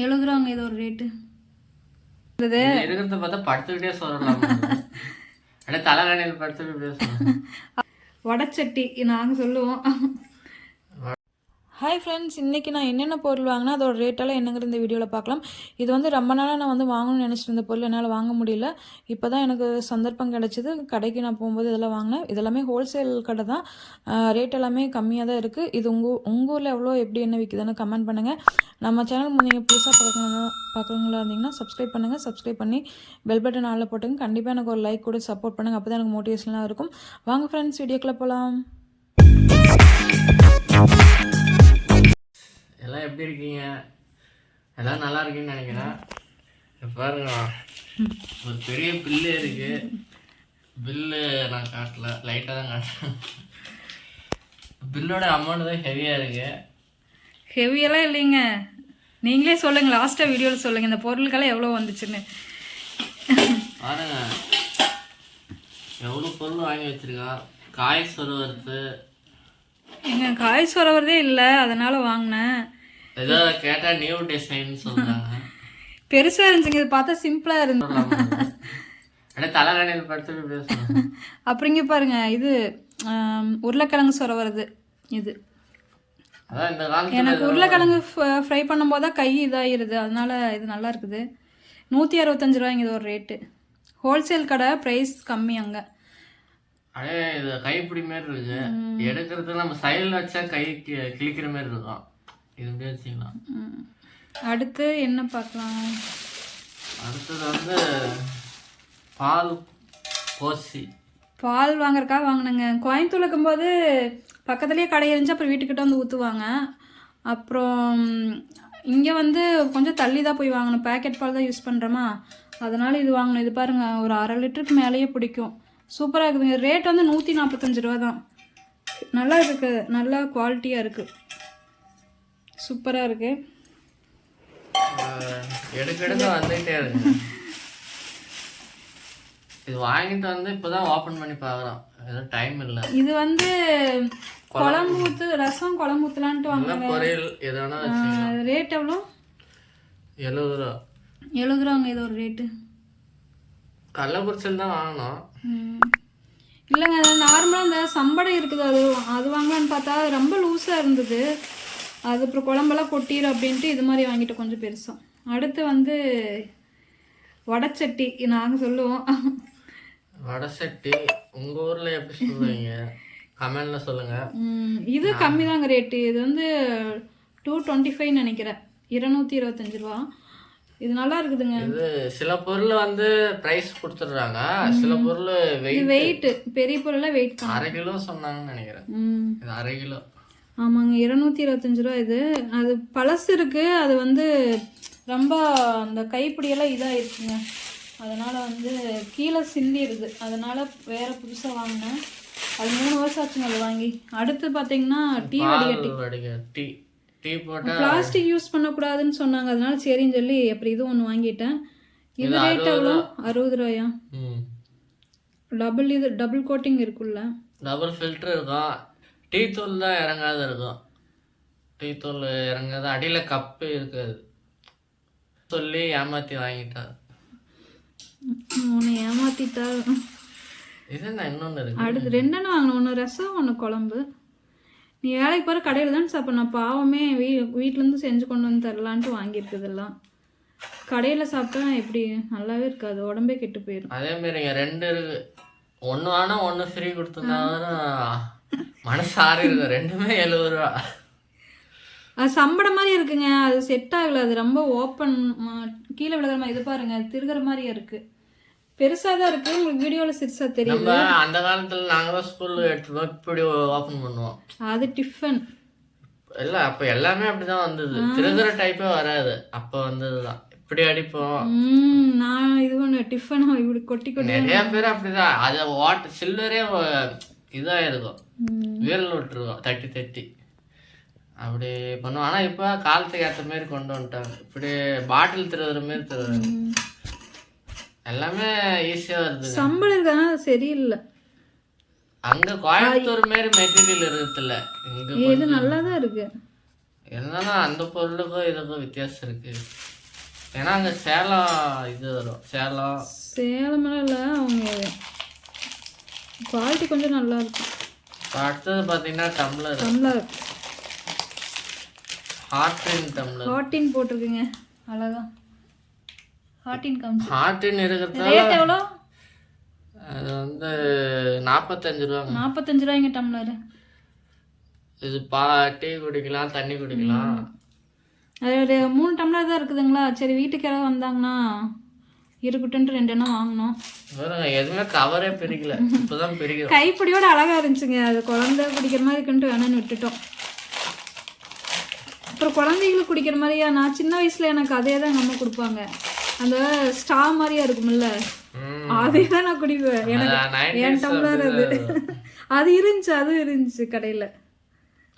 70 ரூபாங்க இது ஒரு ரேட்டு. இருக்கிறத பார்த்தா படுத்துக்கிட்டே சொல்லலாம். அப்படியே தலைகாணியில் படுத்துக்கிட்டு பேசலாம். வடச்சட்டி நாங்கள் சொல்லுவோம். ஹாய் ஃப்ரெண்ட்ஸ், இன்றைக்கி நான் என்னென்ன பொருள் வாங்கினா அதோட ரேட்டெல்லாம் என்னங்கிற இந்த வீடியோவில் பார்க்கலாம். இது வந்து ரொம்ப நாளாக நான் வந்து வாங்கணும்னு நினச்சிட்டு இருந்த பொருள் என்னால் வாங்க முடியல. இப்போ தான் எனக்கு சந்தர்ப்பம் கிடச்சிது. கடைக்கு நான் போகும்போது இதெல்லாம் வாங்கினேன். இதெல்லாமே ஹோல்சேல் கடை தான். ரேட் எல்லாமே கம்மியாக தான் இருக்குது. இது உங்கள் ஊரில் எவ்வளோ எப்படி என்ன விற்குதுன்னு கமெண்ட் பண்ணுங்கள். நம்ம சேனல் நீங்கள் புதுசாக பார்க்குறவங்களா இருந்தீங்கன்னா சப்ஸ்கிரைப் பண்ணுங்கள். சப்ஸ்கிரைப் பண்ணி பெல் பட்டன் ஆளில் போட்டுங்க. கண்டிப்பாக எனக்கு ஒரு லைக் கூட சப்போர்ட் பண்ணுங்கள். அப்போ தான் எனக்கு மோட்டிவேஷனாக இருக்கும். வாங்க ஃப்ரெண்ட்ஸ், வீடியோக்குள்ளே போகலாம். எல்லாம் எப்படி இருக்கீங்க? எல்லாம் நல்லா இருக்கீங்கன்னு நினைக்கிறேன். பாருங்க, ஒரு பெரிய பில்லு இருக்கு. பில்லு நான் காட்டல, லைட்டாக தான் காட்டுறேன். பில்லோட அமௌண்ட் தான் ஹெவியாக இருக்கு. ஹெவியெல்லாம் இல்லைங்க, நீங்களே சொல்லுங்கள். லாஸ்ட்டாக வீடியோவில் சொல்லுங்கள் இந்த பொருளுக்கெல்லாம் எவ்வளோ வந்துச்சுன்னு. பாருங்க, எவ்வளோ பொருள் வாங்கி வச்சிருக்கா. காய் சொருவறது எங்கள் காய் சொரவரதே இல்லை, அதனால் வாங்கினேன். ஏதோ கேட்டால் நியூ டிசைன் சொல்கிறாங்க. பெருசாக இருந்துச்சுங்க, இது பார்த்தா சிம்பிளாக இருந்துச்சு. அப்படியே தலைகாணியில் படுத்துட்டு பேசணும். அப்படிங்க பாருங்க, இது உருளைக்கிழங்கு சொரவரது. இது அதான் இந்த காலத்தில் எனக்கு உருளைக்கிழங்கு ஃப்ரை பண்ணும்போது தான் கை இதாகிடுது, அதனால இது நல்லா இருக்குது. 165 ரூபாய்ங்க இது ஒரு ரேட்டு. ஹோல்சேல் கடை, ப்ரைஸ் கம்மி அங்கே. அப்படியே இது கைப்பிடி மாரி இருக்கு. எடுக்கிறது நம்ம சைடில் வச்சா கை கிழிக்கிற மாதிரி இருக்கும். இது அப்படியே வச்சுக்கலாம். அடுத்து என்ன பார்க்கலாம்? அடுத்தது வந்து பால் கோசி. பால் வாங்குறதுக்காக வாங்கினேங்க. கோயம்புத்தூர் இருக்கும்போது பக்கத்துலேயே கடை இருந்துச்சு, அப்புறம் வீட்டுக்கிட்ட வந்து ஊற்றுவாங்க. அப்புறம் இங்கே வந்து கொஞ்சம் தள்ளி தான் போய் வாங்கணும். பேக்கெட் பால் தான் யூஸ் பண்ணுறோமா, அதனால் இது வாங்கணும். இது பாருங்கள், ஒரு 1/2 லிட்டருக்கு மேலேயே பிடிக்கும். சூப்பராக இருக்குதுங்க. ரேட் வந்து 145 ரூபா தான். நல்லா இருக்குது, நல்லா குவாலிட்டியாக இருக்குது, சூப்பராக இருக்குது. எடுக்க வந்துகிட்டே இருக்கு. இது வாங்கிட்டு வந்து இப்போதான் ஓப்பன் பண்ணி பார்க்குறோம். ஏதோ டைம் இல்லை. இது வந்து குழம்பு ஊற்று, ரசம் குழம்பு ஊற்றலான்ட்டு வாங்க. பொரியல் எதனா. ரேட் எவ்வளோ? 70 ரூபா. 70 ரூபாங்க இது ஒரு ரேட்டு. கள்ளக்குறிச்சியில் தான் வாங்கினோம். இல்லைங்க, நார்மலாக இந்த சம்படை இருக்குது, அது வாங்கலான்னு பார்த்தா ரொம்ப லூஸாக இருந்தது. அது அப்புறம் குழம்பெல்லாம் கொட்டிடும் அப்படின்ட்டு இது மாதிரி வாங்கிட்டு கொஞ்சம் பெருசாக. அடுத்து வந்து வடச்சட்டி நாங்கள் சொல்லுவோம். வடசட்டி உங்கள் ஊரில் எப்படி சொல்லுவீங்க? கமெண்டில் சொல்லுங்கள். இது கம்மி தாங்க ரேட்டு. இது வந்து 225 நினைக்கிறேன், 225 ரூபா. இது நல்லா இருக்குதுங்க. இது சில பொருள் வந்து பிரைஸ் கொடுத்துடுறாங்க, சில பொருள் வெயிட், பெரிய பொருள்லாம் வெயிட் 1/2 கிலோ சொன்னாங்கன்னு நினைக்கிறேன். இது 1/2 கிலோ. ஆமாங்க, 225 ரூபா இது. அது பழசு இருக்குது, அது வந்து ரொம்ப அந்த கைப்பிடியெல்லாம் இதாக இருக்குங்க, அதனால் வந்து கீழே சிந்திடுது. அதனால் வேறு புதுசாக வாங்கினேன். அது 3 வருஷம் ஆச்சுங்க அது வாங்கி. அடுத்து பார்த்தீங்கன்னா டீ வடிகட்டி. டீ போட்டால் பிளாஸ்டிக் யூஸ் பண்ணக்கூடாதுன்னு சொன்னாங்க, அதனால சரின்னு சொல்லி அப்புறம் இது ஒன்று வாங்கிட்டேன். இது ரேட் எவ்வளோ? 60 ரூபாயா? டபுள் கோட்டிங் இருக்குல்ல, டபுள் ஃபில்டர் இருக்கும். டீ தூள் தான் இறங்காத இருக்கும். டீ தூள் இறங்காத, அடியில் கப்பு இருக்காது சொல்லி ஏமாற்றி வாங்கிட்டா. ஒன்று ஏமாற்றிட்டா. இது என்ன இன்னொன்று இருக்கு. அடுத்து 2 வாங்கணும், ஒன்று ரசம் ஒன்று குழம்பு. நீ வேலைக்கு போகிற கடையில் தான் சாப்பிட்ணும். பாவமே வீட்டிலேருந்து செஞ்சு கொண்டு வந்து தரலான்ட்டு வாங்கியிருக்குதெல்லாம். கடையில் சாப்பிட்டா எப்படி நல்லாவே இருக்காது, உடம்பே கெட்டு போயிடும். அதேமாரிங்க 2 இருக்கு. ஒன்று ஆனால் 1 ஃப்ரீ கொடுத்துருந்தாலும் மனசு ஆறு இருக்கு. 2மே 70 ரூபா. அது சம்படம் மாதிரி இருக்குங்க, அது செட் ஆகலை. அது ரொம்ப ஓப்பன், கீழே விழுகிற மாதிரி. இது பாருங்க, திருகிற மாதிரியே இருக்குது. பெருசாக தான் இருக்குது, உங்களுக்கு வீடியோவில் சிறுசாக தெரியும். அந்த காலத்தில் நாங்கள் தான் ஸ்கூலில் எடுத்துருவோம், இப்படி ஓப்பன் பண்ணுவோம். அது டிஃபன் இல்லை, அப்போ எல்லாமே அப்படி தான் வந்தது. திருகிற டைப்பே வராது, அப்போ வந்தது தான். இப்படி அடிப்போம். நான் இது ஒன்று டிஃபன் இப்படி கொட்டி கொட்டி. நிறைய பேர் அப்படிதான். அதை சில்லரே இதாக இருக்கும், வீரல் விட்டுருவோம் தட்டி தட்டி அப்படி பண்ணுவோம். ஆனால் இப்போ காலத்துக்கு ஏற்ற மாரி கொண்டு வந்துட்டாங்க. இப்படி பாட்டில் திருவுற மாரி திருவுறாங்க. எல்லாமே ஈஸியாக வருது. சம்பளம் இருக்கானா சரியில்லை. அங்கே கோயம்புத்தூர் மாரி மெட்டீரியல் இருக்குல்ல, இது நல்லா தான் இருக்கு. என்னன்னா அந்த பொருளுக்கும் இதுக்கும் வித்தியாசம் இருக்கு. ஏன்னா அங்கே சேலம் இது வரும், சேலமெல்லாம் இல்லை, அவங்க குவாலிட்டி கொஞ்சம் நல்லா இருக்கும். அடுத்தது பார்த்தீங்கன்னா டம்ளர் ஹாட்டின் போட்டிருக்குங்க, அழகா ஹாட்டின் காமிச்சு. ஹாட்டின் இருக்கிறதால ரேட் எவ்வளோ? அது வந்து 45 ரூபாங்க. 45 ரூபாய்ங்க டம்ளர். இது டீ குடிக்கலாம், தண்ணி குடிக்கலாம். அது 3 டம்ளர் தான் இருக்குதுங்களா. சரி வீட்டுக்கு யாராவது வந்தாங்கன்னா இருக்கட்டும்ட்டு 2 எண்ணம் வாங்கினோம். எதுவுமே கவரே பிரிக்கல, இப்போதான் பிரிக்கிறோம். கைப்பிடியோட அழகா இருந்துச்சுங்க. அது குழந்தை குடிக்கிற மாதிரி இருக்குன்ட்டு வேணும்னு விட்டுட்டோம். அப்புறம் குழந்தைகளுக்கு குடிக்கிற மாதிரியா, நான் சின்ன வயசுல எனக்கு அதே தான் எங்கள் அம்மா கொடுப்பாங்க. அந்த ஸ்டா மாதிரியா இருக்கும்ல, அதே தான் நான் குடிப்பேன். எனக்கு என் டம்ளர் அது இருந்துச்சு கடையில்.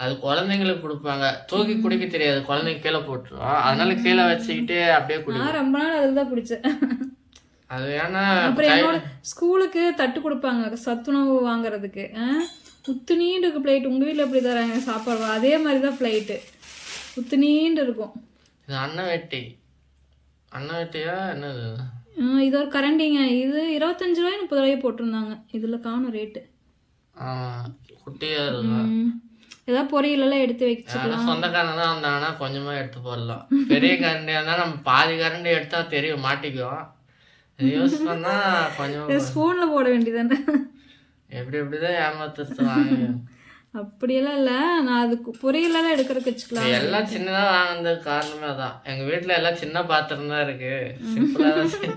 அது குழந்தைங்களுக்கு கொடுப்பாங்க, தூக்கி குடிக்க தெரியாது, குழந்தைங்க கீழே போட்டுரும். அதனால கீழே வச்சுக்கிட்டே அப்படியே குடிப்பேன். நான் ரொம்ப நாள் அதில் தான் பிடிச்சேன். அது ஏன்னா அப்புறம் என்னோட ஸ்கூலுக்கு தட்டு கொடுப்பாங்க சத்துணவு வாங்குறதுக்கு. உத்துனீண்டு இருக்கு பிளேட். உங்கள் வீட்டில் எப்படி தராங்க சாப்பாடு? அதே மாதிரி தான் பிளேட்டு, உத்துனீண்டு இருக்கும். இது அன்னவெட்டியா என்னது? இது ஒரு கரண்டிங்க. இது 25 ரூபாய் 30 ரூபாய் போட்டிருந்தாங்க. இதில் காணும் ரேட்டு. குட்டியாக இருக்கும். ஏதாவது பொரியலெல்லாம் எடுத்து வச்சுக்கலாம். சொந்தக்காரங்க தான் வந்தாங்கன்னா கொஞ்சமாக எடுத்து போடலாம். பெரிய கரண்டியாக இருந்தால் நம்ம பாதி கரண்டி எடுத்தா தெரியும், மாட்டிக்குவோம். யூஸ் பண்ணால் கொஞ்சம் ஸ்பூனில் போட வேண்டியதானே. எப்படிதான் ஏமாத்துறது வாங்க. அப்படியெல்லாம் இல்லை, நான் அதுக்கு பொரியலெல்லாம் எடுக்கிறதுக்கு வச்சுக்கலாம். எல்லாம் சின்னதாக வாங்கினதுக்கு காரணமே அதான். எங்கள் வீட்டில் எல்லாம் சின்ன பாத்திரம் தான் இருக்கு, சிம்பிளாக தான்.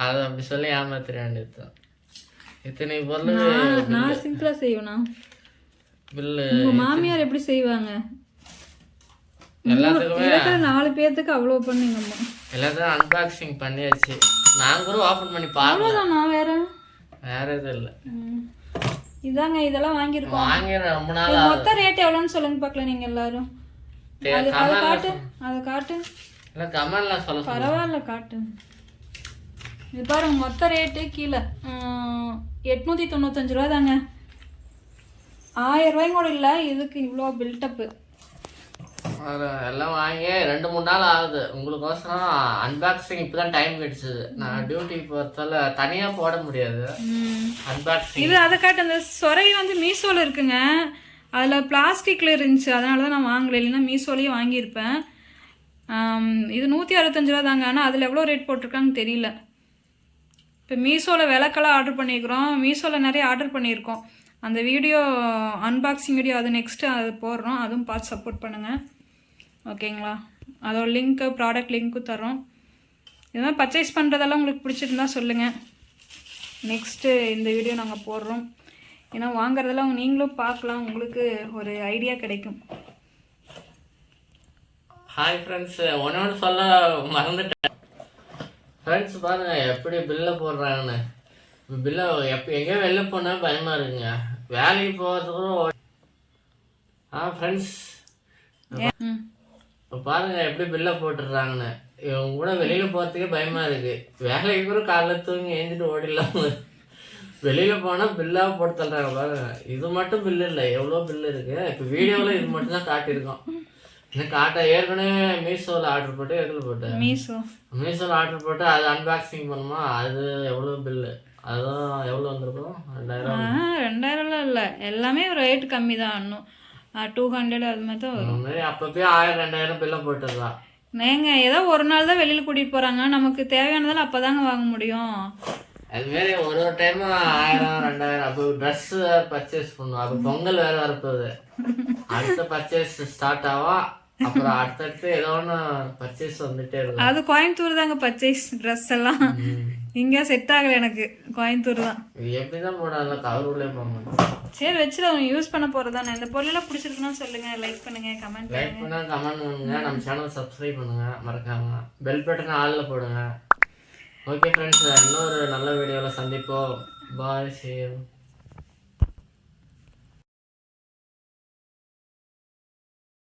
அதை அப்படி சொல்லி ஏமாத்திர வேண்டியது தான். இத்தனை பொருள் நான் சிம்பிளாக செய்வேண்ணா. பில்லு உங்கள் மாமியார் எப்படி செய்வாங்க? எல்லாத்துக்குமே 4 பேர்த்துக்கு அவ்வளோ பண்ணுங்கம்மா. எல்லாத்தையும் அன்பாக்சிங் பண்ணியாச்சு. நான் கூட ஓப்பன் பண்ணி பார்க்கலாம். நான் வேற எதுவும் இல்லை. இதாங்க இதெல்லாம் வாங்கியிருக்கோம். வாங்கிடுறேன் ரொம்ப நாள். மொத்த ரேட் எவ்வளோன்னு சொல்லுங்க பார்க்கலாம் நீங்கள் எல்லாரும். அதை காட்டு. இல்லை கமெண்ட்லாம் சொல்ல. பரவாயில்ல காட்டு. இது பாருங்க, மொத்த ரேட்டு கீழே 895 ரூபா தாங்க. 1000 ரூபாயும் கூட இல்லை, இதுக்கு இவ்வளோ பில்டப்பு. எல்லாம் வாங்கி 2-3 நாள் ஆகுது. உங்களுக்கோசரம் அன்பாக்சிங் இப்போ தான் டைம் கிடச்சிது. நான் டியூட்டிக்கு போகிறதால தனியாக போட முடியாது அன்பாக்சிங். இது அதை காட்டு. அந்த சொரை வந்து மீஷோவில் இருக்குங்க. அதில் பிளாஸ்டிக்கில் இருந்துச்சு, அதனால தான் நான் வாங்கலை. இல்லைன்னா மீஷோலேயே வாங்கியிருப்பேன். இது 165 ரூபா தாங்க. ஆனால் அதில் எவ்வளோ ரேட் போட்டிருக்காங்கன்னு தெரியல. இப்போ மீஷோவில் விளக்கெல்லாம் ஆர்டர் பண்ணியிருக்கிறோம். மீஷோவில் நிறைய ஆர்டர் பண்ணியிருக்கோம். அந்த வீடியோ அன்பாக்சிங் வீடியோ அது நெக்ஸ்ட்டு அது போடுறோம். அதுவும் பார்த்து சப்போர்ட் பண்ணுங்கள், ஓகேங்களா? அதோட லிங்க்கு, ப்ராடக்ட் லிங்க்கும் தரோம். இதெல்லாம் பர்ச்சேஸ் பண்ணுறதெல்லாம் உங்களுக்கு பிடிச்சிருந்தா சொல்லுங்கள். நெக்ஸ்ட்டு இந்த வீடியோ நாங்கள் போடுறோம். ஏன்னா வாங்குறதெல்லாம் நீங்களும் பார்க்கலாம், உங்களுக்கு ஒரு ஐடியா கிடைக்கும். ஹாய் ஃப்ரெண்ட்ஸ், ஒன்று சொல்ல மறந்துட்டேன். ஃப்ரெண்ட்ஸ் பாருங்கள் எப்படி பில்லை போடுறாங்கன்னு. பில்லை எங்கேயோ வெளில போனால் பயமாக இருக்குங்க. வேலைக்கு போகிறதுக்கும். ஃப்ரெண்ட்ஸ் இப்போ பாருங்கள் எப்படி பில்லை போட்டுடுறாங்கன்னு. இவங்க கூட வெளியில் போகிறதுக்கே பயமாக இருக்குது. வேலைக்கு கூட காலைல தூங்கி எழுந்திட்டு ஓடிடலாம். வெளியில் போனால் பில்லாக போட்டு தள்ளுறாங்க பாருங்க. இது மட்டும் பில்லு இல்லை, எவ்வளோ பில்லு இருக்குது. இப்போ வீடியோவில் இது மட்டும் தான் காட்டியிருக்கோம். இன்னும் ஏற்கனவே மீஷோவில் ஆர்டர் போட்டு எதில் போட்டேன். மீஷோவில் ஆர்டர் போட்டு அது அன்பாக்சிங் பண்ணுமா, அது எவ்வளோ பில்லு, அதுதான் எவ்வளோ வந்திருக்கும்? 2000 இல்லை, எல்லாமே ரேட்டு கம்மி தான். இன்னும் 200 அது மாதிரி தான் வரும். அப்பப்போ 1000-2000 பில்லை போட்டுருதான். நீங்கள் ஏதோ ஒரு நாள் தான் வெளியில் கூட்டிகிட்டு போகிறாங்க, நமக்கு தேவையானதெல்லாம் அப்போ தாங்க வாங்க முடியும். அதுமாரி ஒரு டைம் 1000-2000 அப்போ ட்ரெஸ் பர்ச்சேஸ் பண்ணுவோம். அப்போ பொங்கல் வேறு வரப்போகுது, அடுத்த பர்ச்சேஸ் ஸ்டார்ட் ஆகும். அப்புறம் அடுத்தடுத்து ஏதோ ஒன்று பர்ச்சேஸ் வந்துட்டே இருக்கும். அது கோயம்புத்தூர் தாங்க பர்ச்சேஸ் ட்ரெஸ் எல்லாம். இங்கே செட் ஆகலை எனக்கு, கோயம்புத்தூர் தான். எப்படிதான் போடாத கவர் உள்ளே போக. சரி வச்சுருவோம், யூஸ் பண்ண போகிறது தானே. இந்த பொருளெல்லாம் பிடிச்சிருக்குன்னா சொல்லுங்கள், லைக் பண்ணுங்கள், கமெண்ட் பண்ணுங்க. நம்ம சேனல் சப்ஸ்கிரைப் பண்ணுங்கள் மறக்காம. பெல் பட்டன் ஆளில் போடுங்க. ஓகே ஃப்ரெண்ட்ஸ், இன்னொரு நல்ல வீடியோவில் சந்திப்போம். பாய், see you.